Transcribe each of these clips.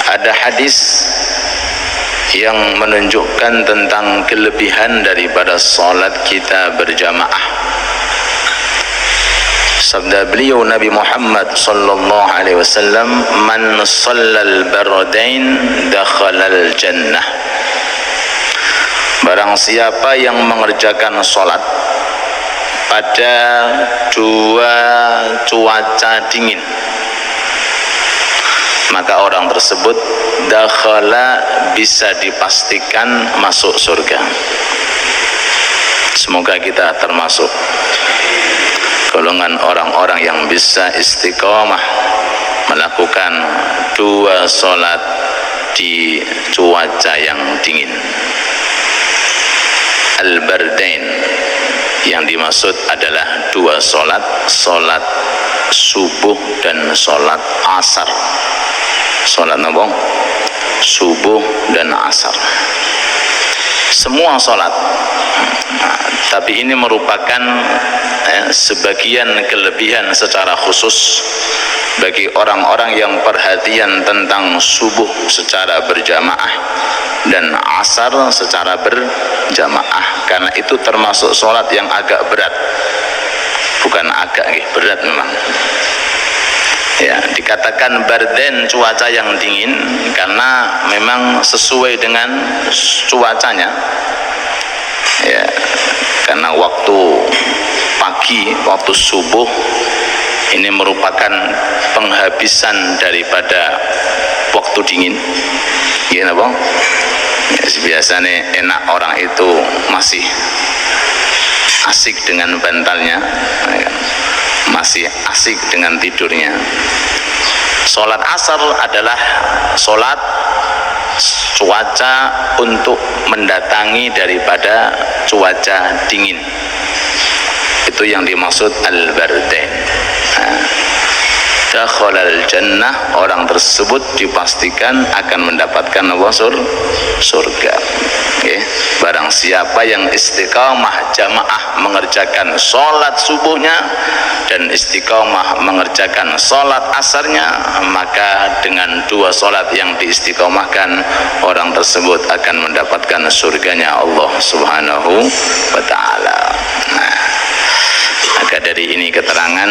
Ada hadis yang menunjukkan tentang kelebihan daripada salat kita berjamaah. Sabda beliau Nabi Muhammad sallallahu alaihi wasallam, "Man shallal bardain dakhalal jannah." Barang siapa yang mengerjakan salat pada dua cuaca dingin, maka orang tersebut dakhala, bisa dipastikan masuk surga. Semoga kita termasuk golongan orang-orang yang bisa istiqomah melakukan dua salat di cuaca yang dingin. Al-bardain yang dimaksud adalah dua salat, salat subuh dan salat asar. Salat nabung subuh dan asar, semua salat. Tapi ini merupakan sebagian kelebihan secara khusus bagi orang-orang yang perhatian tentang subuh secara berjamaah dan asar secara berjamaah, karena itu termasuk salat yang agak berat. Bukan agak, berat memang. Ya, dikatakan barden, cuaca yang dingin, karena memang sesuai dengan cuacanya. Ya, karena waktu pagi, waktu subuh ini merupakan penghabisan daripada waktu dingin. Gimana bang? Ya, biasanya enak orang itu masih asik dengan bantalnya, masih asik dengan tidurnya. Salat asar adalah salat cuaca untuk mendatangi daripada cuaca dingin. Itu yang dimaksud al-bardain. Dakhalal jannah, orang tersebut dipastikan akan mendapatkan surga. Okay. Barang siapa yang istiqamah jamaah mengerjakan salat subuhnya dan istiqamah mengerjakan salat asarnya, maka dengan dua salat yang diistiqamahkan, orang tersebut akan mendapatkan surganya Allah Subhanahu wa ta'ala. Maka dari ini keterangan,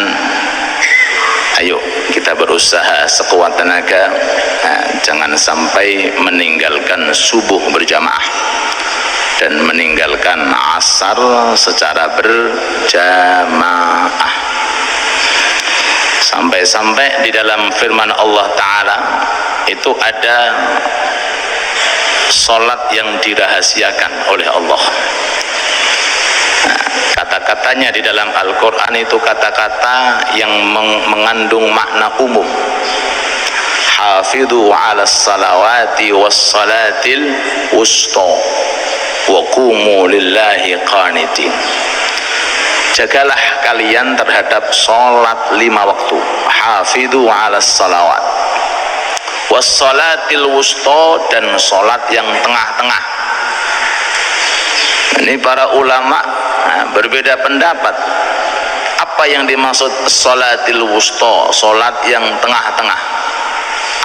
ayo kita berusaha sekuat tenaga, jangan sampai meninggalkan subuh berjamaah dan meninggalkan asar secara berjamaah. Sampai-sampai di dalam firman Allah Ta'ala itu ada salat yang dirahasiakan oleh Allah. Kata-katanya di dalam Al-Quran itu kata-kata yang mengandung makna umum. Hafidhu ala salawati was salatil wusta wa qumu lillahi qanitin. Jagalah kalian terhadap salat 5 waktu. Hafidhu ala salawat was salatil wusta, dan salat yang tengah-tengah. Ini para ulama berbeda pendapat. Apa yang dimaksud salatil wusta, salat yang tengah-tengah?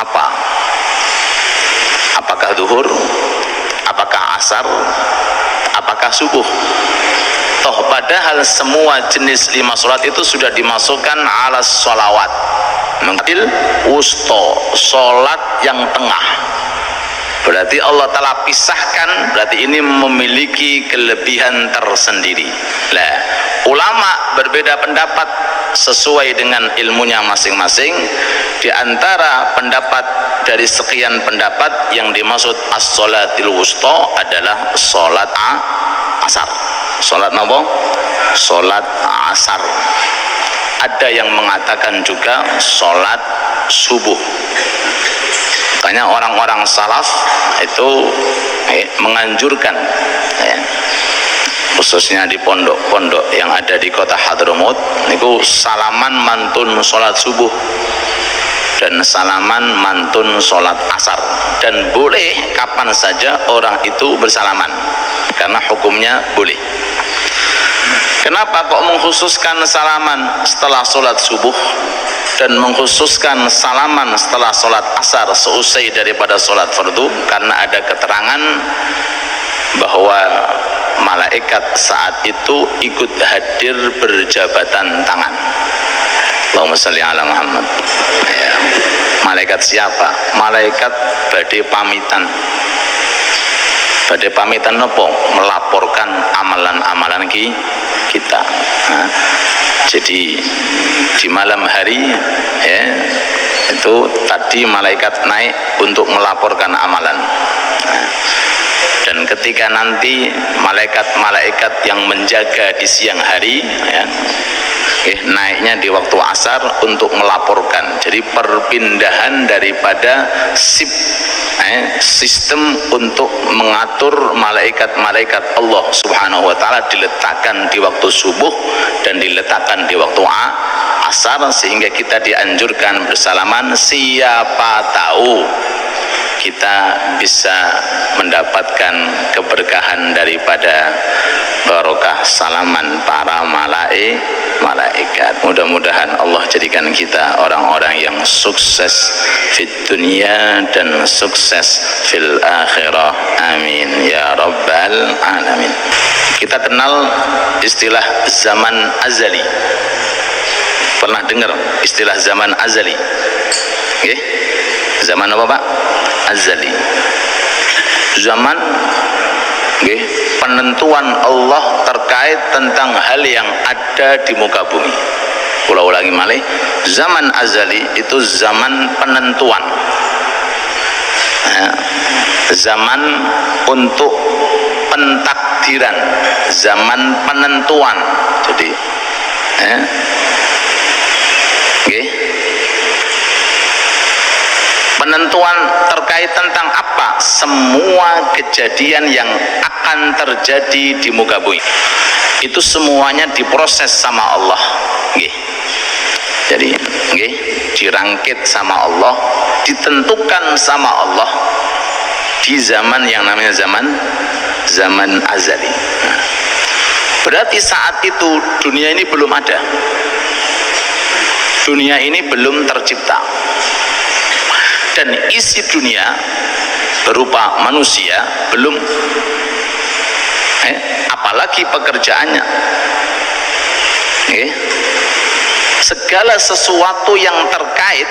Apa? Apakah zuhur? Apakah asar? Apakah subuh? Toh padahal semua jenis 5 salat itu sudah dimasukkan ala sholawat. Mengadil wusta, salat yang tengah. Berarti Allah telah pisahkan, berarti ini memiliki kelebihan tersendiri. Lah, ulama berbeda pendapat sesuai dengan ilmunya masing-masing. Di antara pendapat dari sekian pendapat, yang dimaksud as-sholatil wusta adalah sholat asar. Sholat apa? Sholat asar. Ada yang mengatakan juga sholat subuh. Makanya orang-orang salaf itu menganjurkan, khususnya di pondok-pondok yang ada di kota Hadramut, itu salaman mantun sholat subuh dan salaman mantun sholat asar, dan boleh kapan saja orang itu bersalaman, karena hukumnya boleh. Kenapa kok mengkhususkan salaman setelah sholat subuh? dan mengkhususkan salaman setelah sholat asar seusai daripada sholat fardu, karena ada keterangan bahwa malaikat saat itu ikut hadir berjabatan tangan. Allahumma sholli ala Muhammad. Ya. Malaikat siapa? Malaikat badhe pamitan. Badhe pamitan nopo? Melaporkan amalan-amalan kita. Nah, jadi di malam hari ya, itu tadi malaikat naik untuk melaporkan amalan. Nah, dan ketika nanti malaikat-malaikat yang menjaga di siang hari ya, naiknya di waktu asar untuk melaporkan. Jadi perpindahan daripada sistem untuk mengatur malaikat-malaikat Allah subhanahu wa ta'ala diletakkan di waktu subuh dan diletakkan di waktu asar, sehingga kita dianjurkan bersalaman. Siapa tahu kita bisa mendapatkan keberkahan daripada barokah salaman para malaikat. Mudah-mudahan Allah jadikan kita orang-orang yang sukses fid dunia dan sukses fil akhirah. Amin ya rabbal alamin. Kita kenal istilah zaman azali. Pernah dengar istilah zaman azali? Okay? Zaman apa Pak? Azali. Zaman penentuan Allah terkait tentang hal yang ada di muka bumi. Ulang ulangi malih, zaman azali itu zaman penentuan. Zaman untuk pentakdiran, zaman penentuan. Jadi penentuan terkait tentang apa? Semua kejadian yang akan terjadi di muka bumi itu semuanya diproses sama Allah. Jadi dirangkit sama Allah, ditentukan sama Allah di zaman yang namanya zaman azali. Berarti saat itu dunia ini belum ada, dunia ini belum tercipta, dan isi dunia berupa manusia belum, apalagi pekerjaannya. Segala sesuatu yang terkait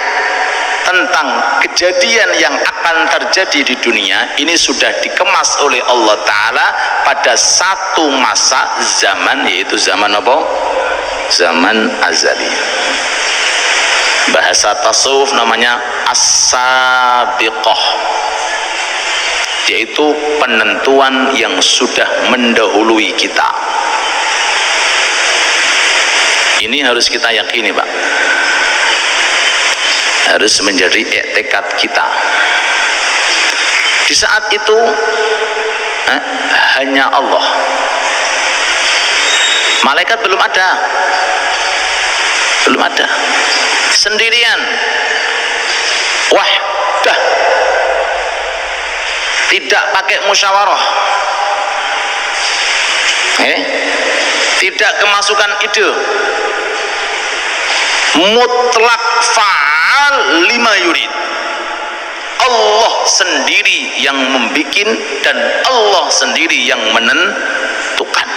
tentang kejadian yang akan terjadi di dunia ini sudah dikemas oleh Allah Ta'ala pada satu masa zaman, yaitu zaman apa? Zaman azali. Bahasa tasawuf namanya as-sabiqah, yaitu penentuan yang sudah mendahului kita. Ini harus kita yakini Pak, harus menjadi tekad kita. Di saat itu hanya Allah, malaikat belum ada, sendirian, wahdah, tidak pakai musyawarah, tidak kemasukan ide, mutlak fa'al lima yurid. Allah sendiri yang membikin dan Allah sendiri yang menentukan.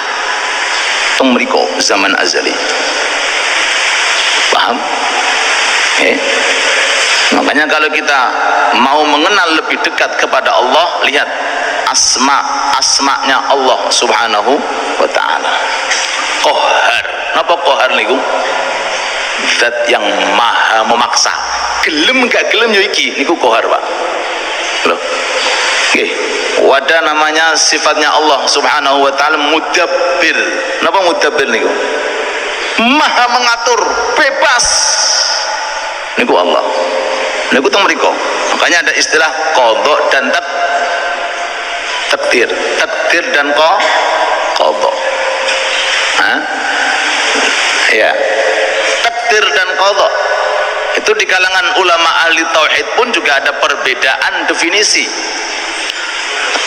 Tong mriko zaman azali. Paham? Makanya kalau kita mau mengenal lebih dekat kepada Allah, lihat asma'nya Allah subhanahu wa ta'ala. Qahar. Napa qahar niku? Zat yang maha memaksa. Gelem gak gelem yo iki niku qahar Pak. Loh. Wadah namanya sifatnya Allah subhanahu wa ta'ala mudabbir. Napa mudabbir niku? Maha mengatur, bebas. Niku Allah. Niku teng mriko. Makanya ada istilah qadha dan takdir. Takdir dan qadha. Ya. Takdir dan qadha. Itu di kalangan ulama ahli tauhid pun juga ada perbedaan definisi.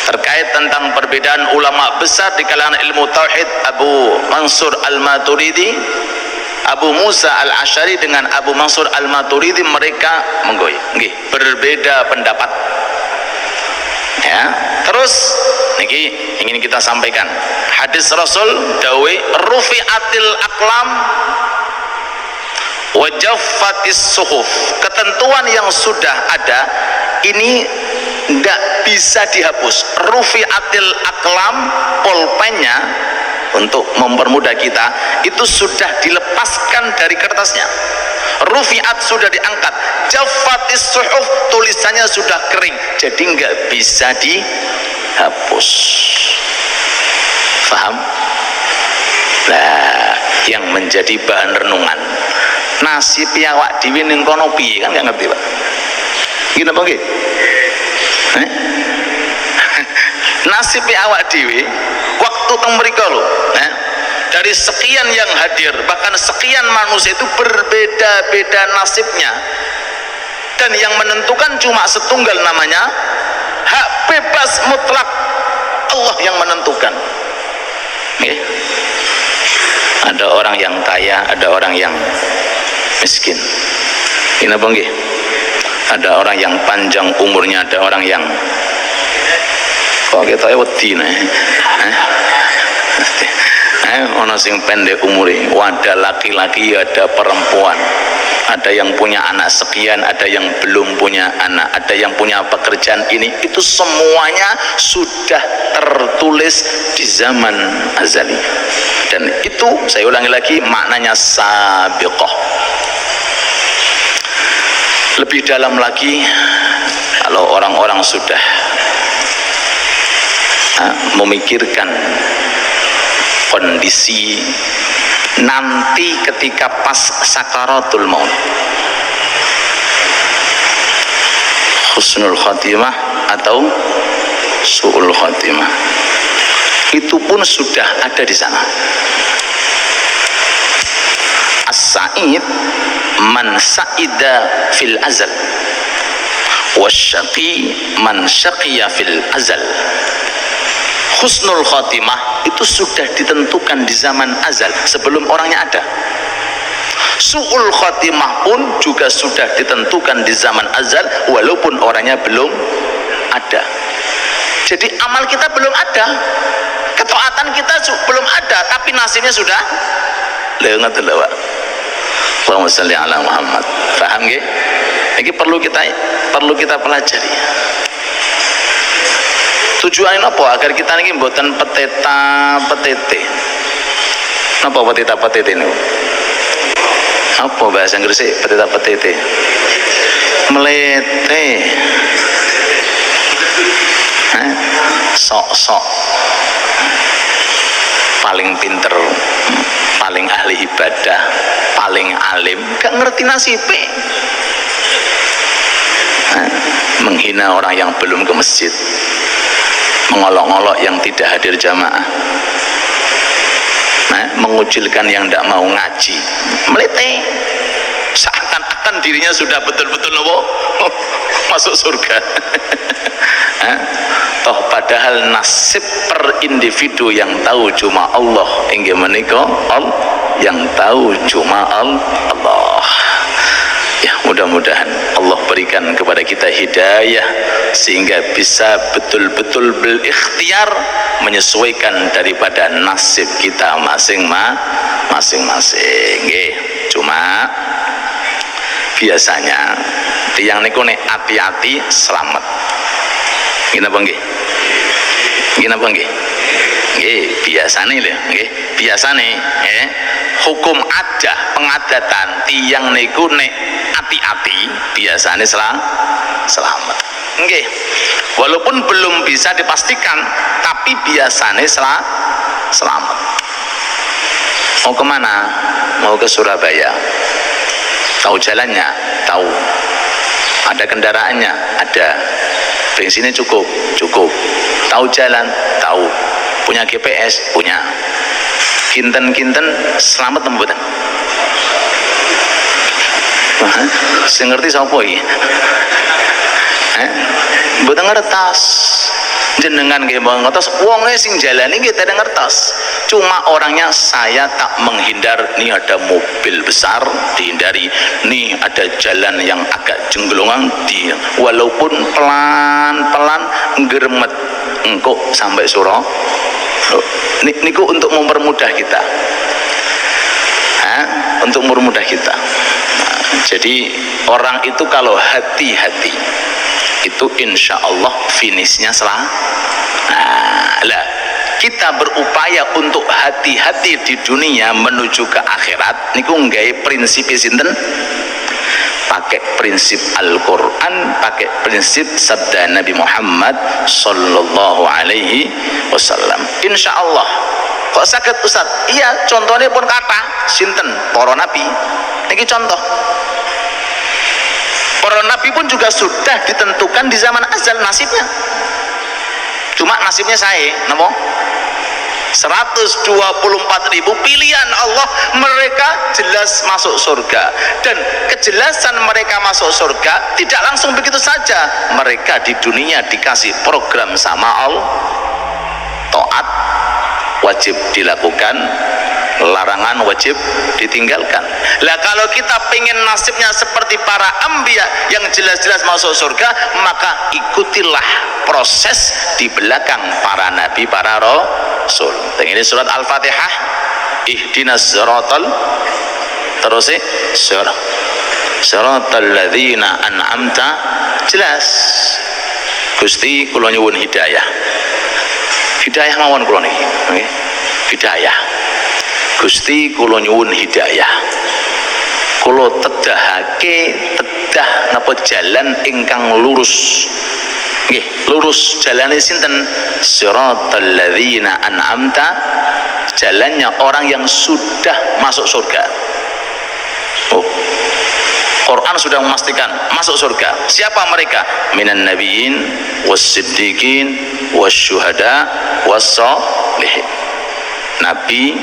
Terkait tentang perbedaan ulama besar di kalangan ilmu tauhid, Abu Mansur Al-Maturidi Abu Musa al-Asy'ari dengan Abu Mansur al-Maturidi mereka berbeda pendapat. Ya, terus niki ingin kita sampaikan hadis Rasul dawe rufi'atil aqlam wa jaffatis suhuf. Ketentuan yang sudah ada ini tidak bisa dihapus. Rufi'atil aqlam, pulpennya untuk mempermudah kita itu sudah dilepaskan dari kertasnya. Rufi'at sudah diangkat, jaffatis suhuf, tulisannya sudah kering, jadi nggak bisa dihapus. Faham? Nah, yang menjadi bahan renungan nasib awak dhewe ning kono piye kan nggak ngerti Pak. Gini apa nggih? Nasib awak dhewe waktu teng mriko lho, dari sekian yang hadir, bahkan sekian manusia itu berbeda-beda nasibnya, dan yang menentukan cuma setunggal, namanya hak bebas mutlak. Allah yang menentukan. Ada orang yang kaya, ada orang yang miskin. Ini apa nggih? Ada orang yang panjang umurnya, ada orang yang kok kita wedi ono sing pendek umure, ada laki-laki, ada perempuan, ada yang punya anak sekian, ada yang belum punya anak, ada yang punya pekerjaan ini, itu semuanya sudah tertulis di zaman azali. Dan itu saya ulangi lagi, maknanya sabiqah. Lebih dalam lagi, kalau orang-orang sudah memikirkan kondisi nanti ketika pas sakaratul maut, husnul khatimah atau su'ul khatimah, itu pun sudah ada di sana. As-sa'id man sa'ida fil azal, wasyaqi man syaqiya fil azal. Husnul khatimah itu sudah ditentukan di zaman azal, sebelum orangnya ada. Su'ul khatimah pun juga sudah ditentukan di zaman azal, walaupun orangnya belum ada. Jadi amal kita belum ada, ketaatan kita belum ada, tapi nasibnya sudah leungat lho Pak. Allahumma shalli ala Muhammad. Paham nggih? Ini perlu kita pelajari. Tujuannya apa? Agar kita ini mboten petete. Napa petete niku? Apa bahasa Inggrisnya petete? Melete. Sok-sok. Paling pinter, paling ahli ibadah, paling alim, gak ngerti nasibnya. Menghina orang yang belum ke masjid, mengolok-olok yang tidak hadir jamaah, mengucilkan yang tidak mau ngaji, melete, seakan-akan dirinya sudah betul-betul masuk surga. Toh padahal nasib per individu yang tahu cuma Allah, inggih menika yang tahu cuma Allah. Ya, mudah-mudahan Allah berikan kepada kita hidayah sehingga bisa betul-betul berikhtiar menyesuaikan daripada nasib kita masing-masing. Cuma biasanya tiyang niku nek hati-hati selamat. Gini apa nggih? Biasane lho, nggih. Biasane hukum adah pengadatan tiyang niku nek hati-hati biasane selamat. Nggih. Walaupun belum bisa dipastikan, tapi biasane selamat. Mau kemana? Mau ke Surabaya. Tahu jalannya? Tahu. Ada kendaraannya? Ada. Bensinnya cukup. Tahu jalan? Tahu. Punya GPS? Punya. Kinten selamat mboten? Sing ngerti sapa iki? Mboten ngertas. jenengan nggih ngertos, wonge sing jalani nggih tidak ngertos. Cuma orangnya saya tak menghindar, nih ada mobil besar dihindari, nih ada jalan yang agak jenglongan di, walaupun pelan-pelan ngeremet engkau sampai surau. Niku untuk mempermudah kita. Untuk mempermudah kita. Jadi orang itu kalau hati-hati itu insya Allah finishnya lah kita berupaya untuk hati-hati di dunia menuju ke akhirat niku nggawe prinsip sinten, pakai prinsip Al-Quran, pakai prinsip sabda Nabi Muhammad sallallahu alaihi wasallam. Insya Allah kok sakit Ustaz? Iya, contohnya pun kata sinten para nabi niki contoh. Para nabi pun juga sudah ditentukan di zaman azal nasibnya. Cuma nasibnya saya, napa? 124.000 pilihan Allah, mereka jelas masuk surga. Dan kejelasan mereka masuk surga tidak langsung begitu saja. Mereka di dunia dikasih program sama Allah. Taat wajib dilakukan, larangan wajib ditinggalkan. Lah kalau kita pengen nasibnya seperti para anbiya yang jelas-jelas masuk surga, maka ikutilah proses di belakang para nabi, para rasul. Ini surat Al-Fatihah, ihdinas siratal, terus siratal ladzina an'amta, jelas Gusti kula nyuwun hidayah. Hidayah mawon kula niki, nggih. Hidayah. Gusti kula nyuwun hidayah. Kula tedahake napa jalan ingkang lurus. Nggih, lurus jalane sinten? Siratal ladzina an'amta, jalannya orang yang sudah masuk surga. Oh. Quran sudah memastikan masuk surga. Siapa mereka? Minan nabiyyin was-siddiqin wasyuhada was-sholihin. Nabi,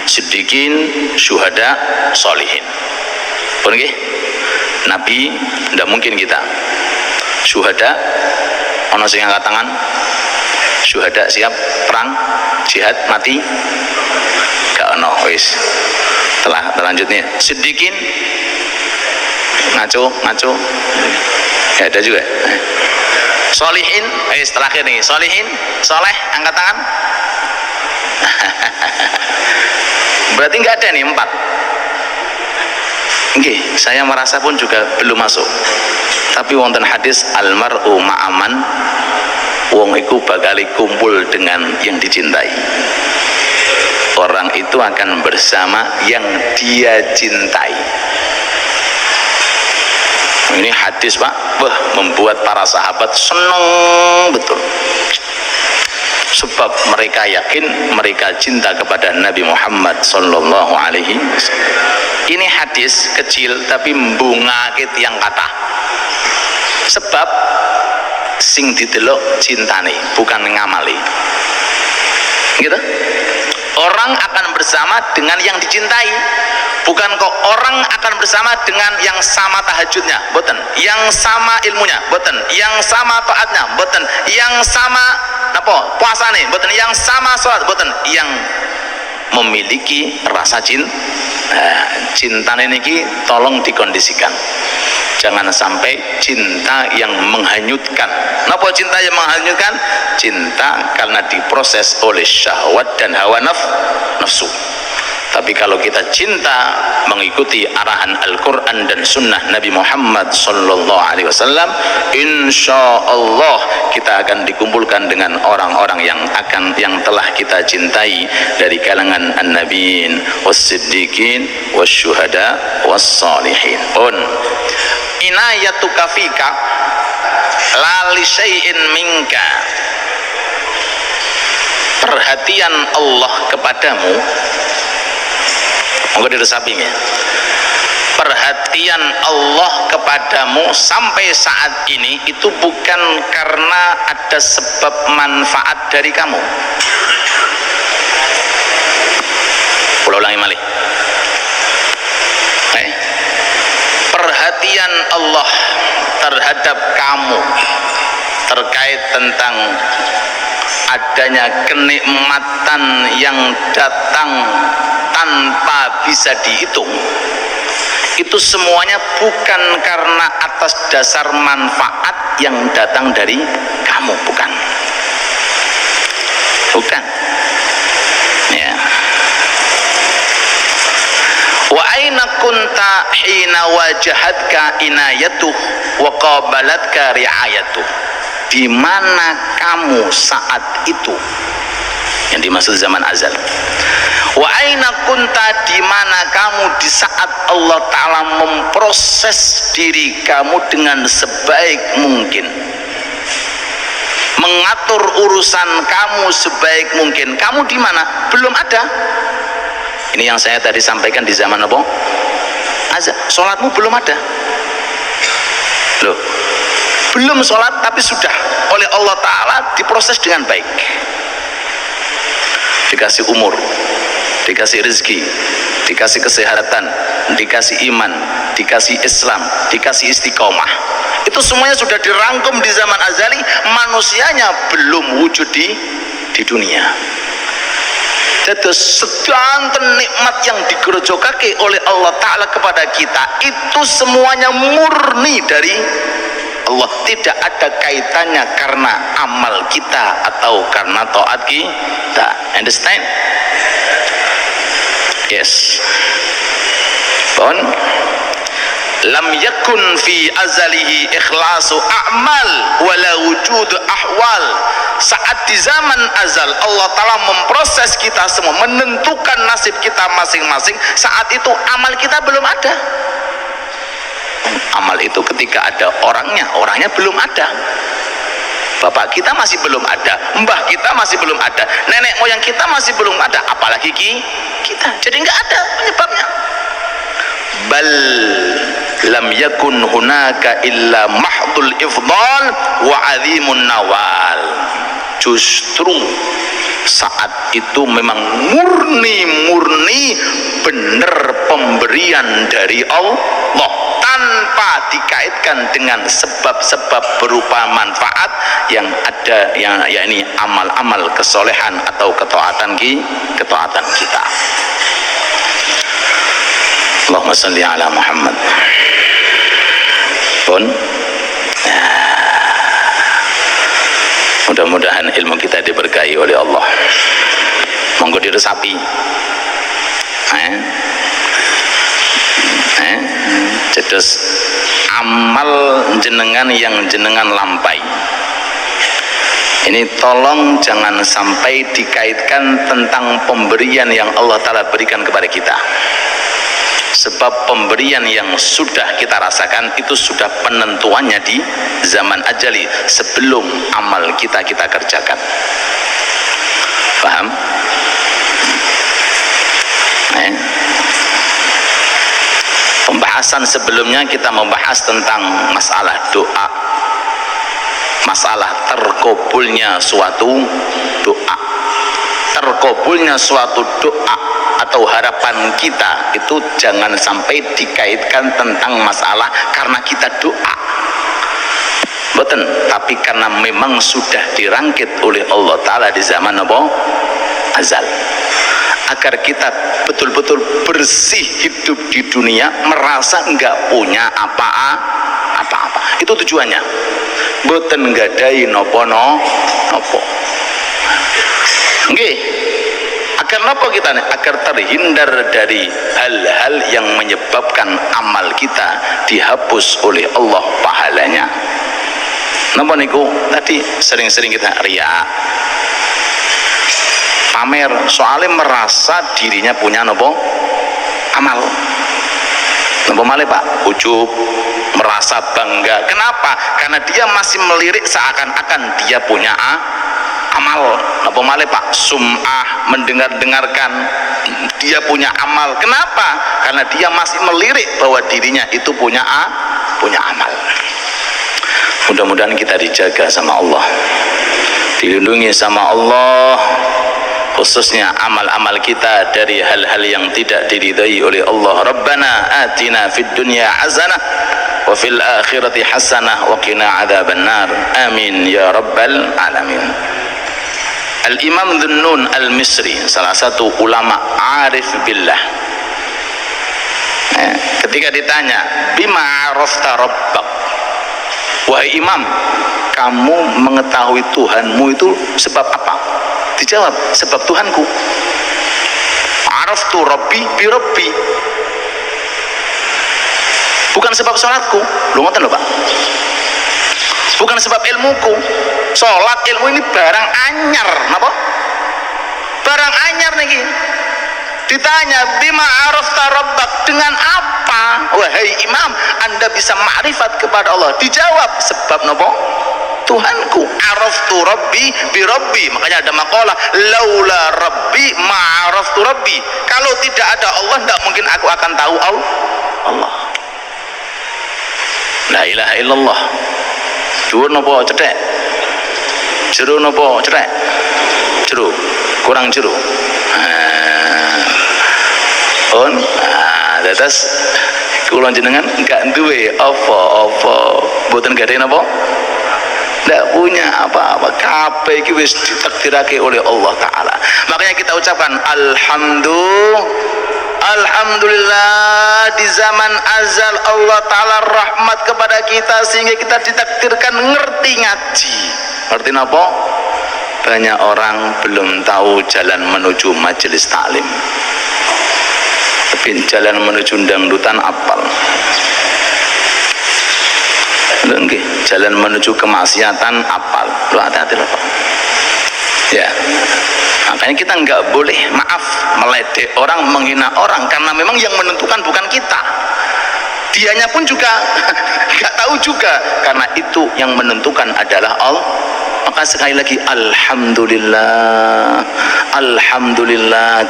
siddiqin, syuhada, sholihin. Pun nggih? Nabi ndak mungkin kita. Syuhada ana sing angkat tangan. Syuhada siap perang, jihad, mati. Gak ono wis. Telah terlanjutnya. Siddiqin ngaco ya ada juga. Sholihin terakhir nih, sholihin, soleh, angkat tangan. Berarti nggak ada nih 4. Oke, saya merasa pun juga belum masuk. Tapi wonten hadis almar'u ma'aman, wong iku bakal kumpul dengan yang dicintai. Orang itu akan bersama yang dia cintai. Ini hadis Pak, membuat para sahabat senang betul. Sebab mereka yakin, mereka cinta kepada Nabi Muhammad sallallahu alaihi wasallam. Ini hadis kecil tapi mbungake tiyang kata. Sebab sing didelok cintane, bukan ngamali. Gitu? Orang akan bersama dengan yang dicintai. Bukan kok orang akan bersama dengan yang sama tahajudnya, boten, yang sama ilmunya, boten, yang sama taatnya, boten, yang sama apa puasane, boten, yang sama sholat, boten, yang memiliki rasa cinta. Cinta niki tolong dikondisikan. Jangan sampai cinta yang menghanyutkan. Napa cinta yang menghanyutkan? Cinta karena diproses oleh syahwat dan hawa nafsu. Tapi kalau kita cinta mengikuti arahan Al-Quran dan Sunnah Nabi Muhammad sallallahu alaihi wasallam, insya Allah kita akan dikumpulkan dengan orang-orang yang telah kita cintai dari kalangan an-nabiyyin was-siddiqin wasyuhada was-sholihin. Inayatuka fika la li syai'in minka, perhatian Allah kepadamu, monggo diresapinya. Perhatian Allah kepadamu sampai saat ini itu bukan karena ada sebab manfaat dari kamu. Kula ulangi malih. Perhatian Allah terhadap kamu terkait tentang adanya kenikmatan yang datang tanpa bisa dihitung, itu semuanya bukan karena atas dasar manfaat yang datang dari kamu, bukan ya. Wa aina kunta hina wajahatka inayatuh wa qabalatka riayatuh, di mana kamu saat itu, yang dimaksud zaman azal. Wa aina kunta, di mana kamu di saat Allah Ta'ala memproses diri kamu dengan sebaik mungkin, mengatur urusan kamu sebaik mungkin. Kamu di mana? Belum ada. Ini yang saya tadi sampaikan di zaman apa? Azan. Sholatmu belum ada. Loh, belum sholat tapi sudah oleh Allah Ta'ala diproses dengan baik. Dikasih umur, dikasih rezeki, dikasih kesehatan, dikasih iman, dikasih Islam, dikasih istiqomah. Itu semuanya sudah dirangkum di zaman azali. Manusianya belum wujud di dunia. Jadi sedanten nikmat yang digerojokake oleh Allah Ta'ala kepada kita itu semuanya murni dari Allah, tidak ada kaitannya karena amal kita atau karena taat kita. Understand? Yes. Pun lam yakun fi azalihi ikhlasu a'mal wala wujud ahwal. Saat di zaman azal Allah Ta'ala memproses kita semua, menentukan nasib kita masing-masing, saat itu amal kita belum ada. Amal itu ketika ada orangnya belum ada. Bapak kita masih belum ada, mbah kita masih belum ada, nenek moyang kita masih belum ada, apalagi kita. Jadi nggak ada penyebabnya. Bal lam yakun hunaka illa mahdul ifdal wa azimun nawal. Justru saat itu memang murni benar pemberian dari Allah, tanpa dikaitkan dengan sebab-sebab berupa manfaat yang ada, yang yakni amal-amal kesolehan atau ketaatan kita. Allahumma salli ala Muhammad. Pun mudah-mudahan ilmu kita diberkahi oleh Allah. Monggo diresapi. Cedos amal jenengan yang jenengan lampai ini tolong jangan sampai dikaitkan tentang pemberian yang Allah Ta'ala berikan kepada kita. Sebab pemberian yang sudah kita rasakan itu sudah penentuannya di zaman ajali sebelum amal kita kerjakan. Paham? Pembahasan sebelumnya kita membahas tentang masalah doa, masalah terkabulnya suatu doa. Terkabulnya suatu doa atau harapan kita itu jangan sampai dikaitkan tentang masalah karena kita doa, betul, tapi karena memang sudah dirangkit oleh Allah Ta'ala di zaman azal, agar kita betul-betul bersih hidup di dunia, merasa enggak punya apa-apa. Itu tujuannya, boten nggadahi nopo. Nggih, agar nopo kita nih? Agar terhindar dari hal-hal yang menyebabkan amal kita dihapus oleh Allah pahalanya. Napa niku tadi sering-sering kita riya, pamer, soalnya merasa dirinya punya nopo amal. Nopo malih Pak? Ujub, merasa bangga. Kenapa? Karena dia masih melirik seakan-akan dia punya amal. Nopo malih Pak? Sum'ah, mendengar-dengarkan dia punya amal. Kenapa? Karena dia masih melirik bahwa dirinya itu punya amal. Mudah-mudahan kita dijaga sama Allah, dilindungi sama Allah, khususnya amal-amal kita dari hal-hal yang tidak diridai oleh Allah. Rabbana atina fid dunya hasanah wa fil akhirati hasanah wa qina adzabannar. Amin ya rabbal alamin. Al-Imam Dhunnun Al-Misri, salah satu ulama arif billah, ketika ditanya bima arafta rabbak, wahai imam, kamu mengetahui Tuhanmu itu sebab apa? Dijawab, sebab Tuhanku. Araftu rabbi bi rabbi, bukan sebab sholatku. Lu ngoten lho Pak, bukan sebab ilmuku. Sholat ilmu ini barang anyar, napa? Barang anyar niki. Ditanya bima arafta rabbak, dengan apa wahai imam Anda bisa ma'rifat kepada Allah? Dijawab, sebab napa? Tuhanku. Araftu rabbi bi rabbi. Makanya ada maqalah laula rabbi ma'araftu rabbi. Kalau tidak ada Allah, tidak mungkin aku akan tahu Allah. La ilaha illallah. Dhuwur napa cethek? Jero napa cethek? Jero. Kurang jero. Terus kula jenengan enggak duwe apa-apa, mboten gadhe napa? Enggak punya apa-apa, kabeh iki wis ditakdirake oleh Allah taala. Makanya kita ucapkan alhamdulillah, di zaman azal Allah taala rahmat kepada kita sehingga kita ditakdirkan ngerti ngaji. Ngerti napa? Banyak orang belum tahu jalan menuju majelis taklim, tapi jalan menuju dangdutan apal. Nggih, jalan menuju kemaksiatan apal. Lu hati-hati lho Pak. Ya. Makanya kita nggak boleh, maaf, meledek orang, menghina orang, karena memang yang menentukan bukan kita. Dianya pun juga nggak tahu juga, karena itu yang menentukan adalah Allah. Maka sekali lagi alhamdulillah,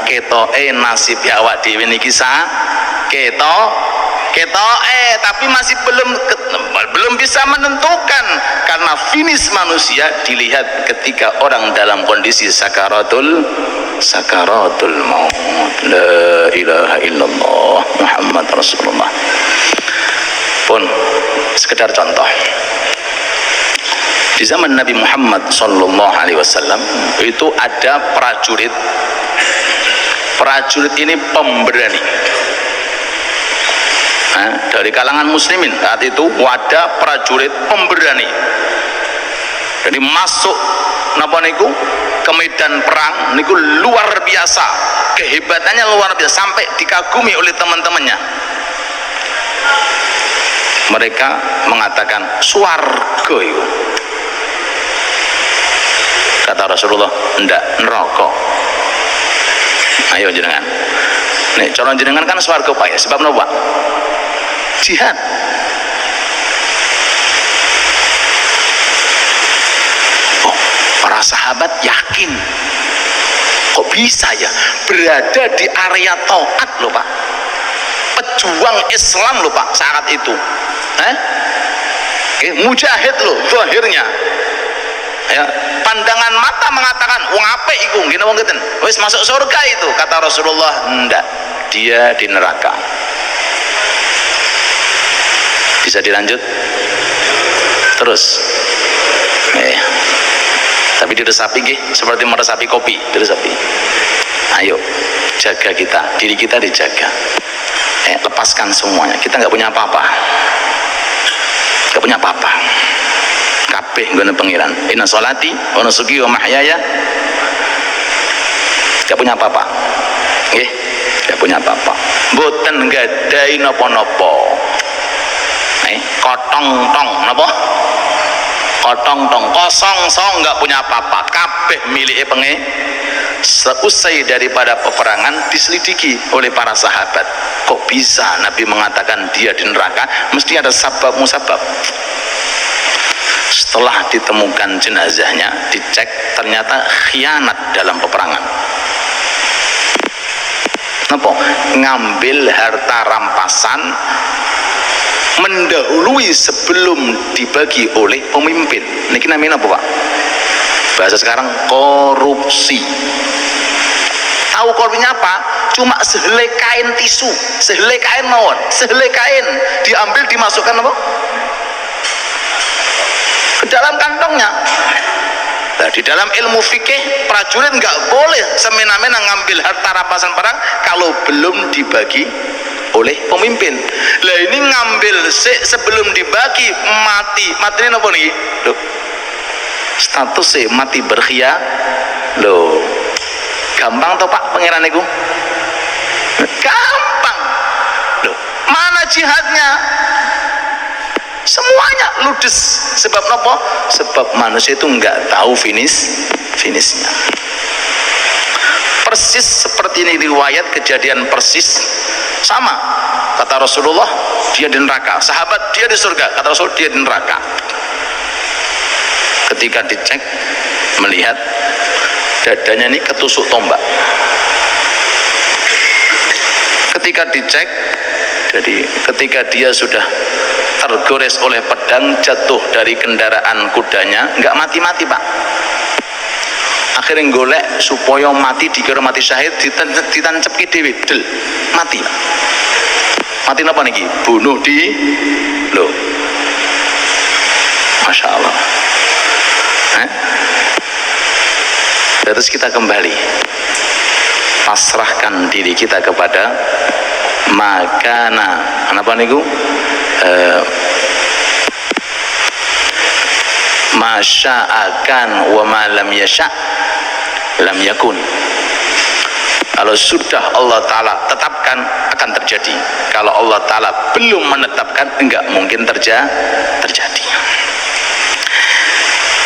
ketoke nasib awak dhewe niki tapi masih belum bisa menentukan, karena finish manusia dilihat ketika orang dalam kondisi sakaratul maut. La ilaha illallah Muhammad Rasulullah. Pun sekedar contoh, di zaman Nabi Muhammad sallallahu alaihi wasallam itu ada prajurit ini pemberani. Dari kalangan muslimin saat itu ada prajurit pemberani. Jadi masuk napa niku ke medan perang niku luar biasa, kehebatannya luar biasa sampai dikagumi oleh teman-temannya. Mereka mengatakan swarga itu. Kata Rasulullah, ndak, neraka. Ayo jenengan. Nek cara jenengan kan swarga Pak ya, sebab napa? Jihad. Oh, para sahabat yakin. Kok bisa ya berada di area taat loh Pak, pejuang Islam loh Pak saat itu, mujahid loh zahirnya ya, pandangan mata mengatakan wong apik iku ngene wong ngeten wis masuk surga itu. Kata Rasulullah, ndak, dia di neraka. Bisa dilanjut terus tapi diresapi nggih, seperti meresapi kopi, diresapi. Ayo jaga diri kita dijaga, lepaskan semuanya. Kita nggak punya apa-apa, kabeh nggone pengiran. Inna sholati wa nusuki wa mahyaya, nggak punya apa-apa nggih, nggak punya apa-apa, mboten nggadahi napa-napa. Kotong tong kosong nggak punya apa-apa, kabeh milih seusai daripada peperangan diselidiki oleh para sahabat. Kok bisa Nabi mengatakan dia di neraka? Mesti ada sabab musabab. Setelah ditemukan jenazahnya, dicek, ternyata khianat dalam peperangan. Napa? Ngambil harta rampasan mendahului sebelum dibagi oleh pemimpin. Niki namanya apa Pak? Bahasa sekarang korupsi. Tahu korupsinya apa? Cuma sehelai kain tisu, sehelai kain mawon, sehelai kain diambil dimasukkan apa? Ke dalam kantongnya. Nah, Di dalam ilmu fikih prajurit nggak boleh semena-mena ngambil harta rampasan perang kalau belum dibagi oleh pemimpin. Lah ini ngambil sebelum dibagi, mati ini apa nih? Loh, statusnya mati berkhia. Loh, gampang toh Pak pangeran itu? Gampang. Loh, mana jihadnya? Semuanya ludes. Sebab apa? Sebab manusia itu nggak tahu finishnya. Persis seperti ini riwayat kejadian persis sama. Kata Rasulullah, dia di neraka. Sahabat, dia di surga. Kata Rasul, dia di neraka. Ketika dicek, melihat dadanya ini ketusuk tombak. Ketika dicek, jadi ketika dia sudah tergores oleh pedang, jatuh dari kendaraan kudanya, nggak mati-mati Pak. Akhirnya golek supaya mati, dikira mati syahid, ditancepki dewe, del, mati. Mati apa niki? Bunuh di, loh, Masya Allah. Terus kita kembali, pasrahkan diri kita kepada makana, apa niku? Masya'akan wa ma lam yasha' lam yakun. Kalau sudah Allah Ta'ala tetapkan, akan terjadi. Kalau Allah Ta'ala belum menetapkan, enggak mungkin terjadi.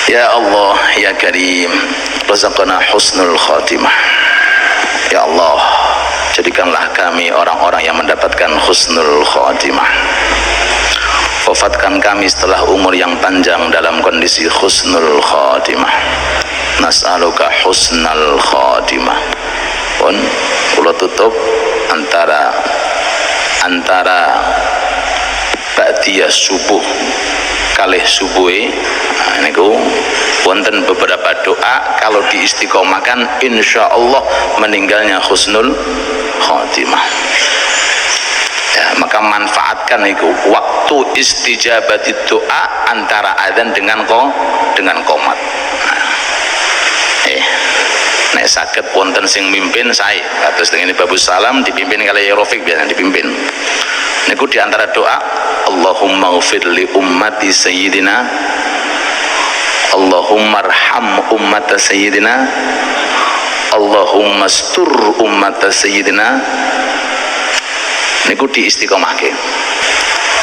Ya Allah, Ya Karim, razaqna husnul khatimah. Ya Allah, jadikanlah kami orang-orang yang mendapatkan husnul khatimah. Wafatkan kami setelah umur yang panjang dalam kondisi husnul khatimah. Nas'aluka husnul khatimah. Pun kula tutup antara ba'diyah subuh kalih subuhe niku wonten beberapa doa, kalau diistiqomahkan insyaallah meninggalnya husnul khatimah. Ya, maka manfaatkan itu waktu istijabati doa antara adzan dengan qomat. Nek saged wonten sing mimpin sae, kados teng Babu Salam dipimpin kali Rafiq, biasa dipimpin. Niku di antara doa, Allahumma ghfir li ummati sayyidina, Allahumma arham ummata sayyidina, Allahumma astur ummata sayyidina. Niku diistiqomahke.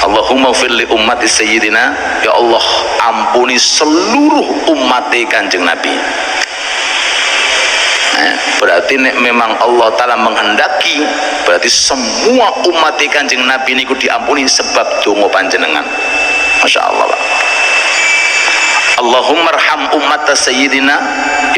Allahumma ghfir li ummati sayyidina, ya Allah ampuni seluruh umat Kanjeng Nabi. Berarti memang Allah Ta'ala menghendaki, berarti semua umat Kanjeng Nabi niku diampuni sebab donga panjenengan. Masya Allah Pak. Allahumma arham ummata sayyidina,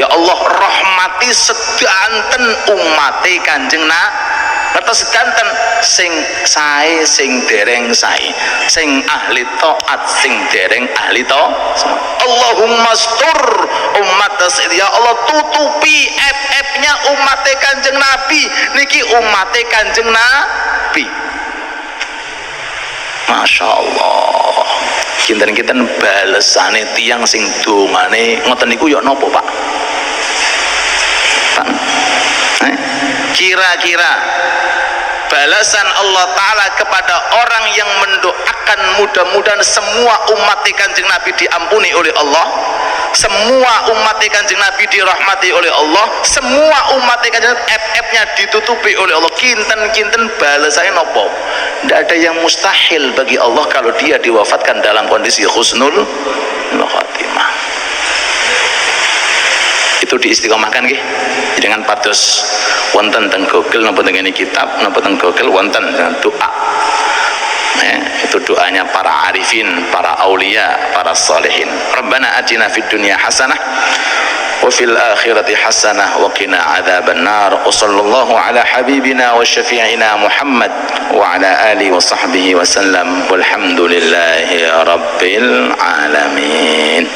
ya Allah rahmati sedanten umat Kanjeng Nabi. Terus sedanten sing sae, sing dereng sae, sing ahli taat, sing dereng ahli taat. Allahumma astur umat sayyidina, ya Allah tutupi aib-aibnya umat Kanjeng Nabi niki umat Kanjeng Nabi. Masya Allah. Kinten-kinten balesane tiang sing dongane ngoten niku ya napa Pak? Kira-kira balasan Allah Ta'ala kepada orang yang mendoakan mudah-mudahan semua umat Kanjeng Nabi diampuni oleh Allah, semua umat Kanjeng Nabi dirahmati oleh Allah, semua umat Kanjeng Nabi aib-aibnya ditutupi oleh Allah, kinten-kinten balasannya nopo. Tidak ada yang mustahil bagi Allah kalau dia diwafatkan dalam kondisi husnul khatimah. Itu diistiqomahkan nggih dengan pados wonten teng Google napa teng kitab napa teng Google wonten doa. Itu doanya para arifin, para aulia, para salihin. Rabbana atina fid dunya hasanah wa fil akhirati hasanah wa qina adzaban nar. Wa sallallahu ala habibina wa syafi'ina Muhammad wa ala alihi wa sahbihi wa sallam. Walhamdulillahi rabbil alamin.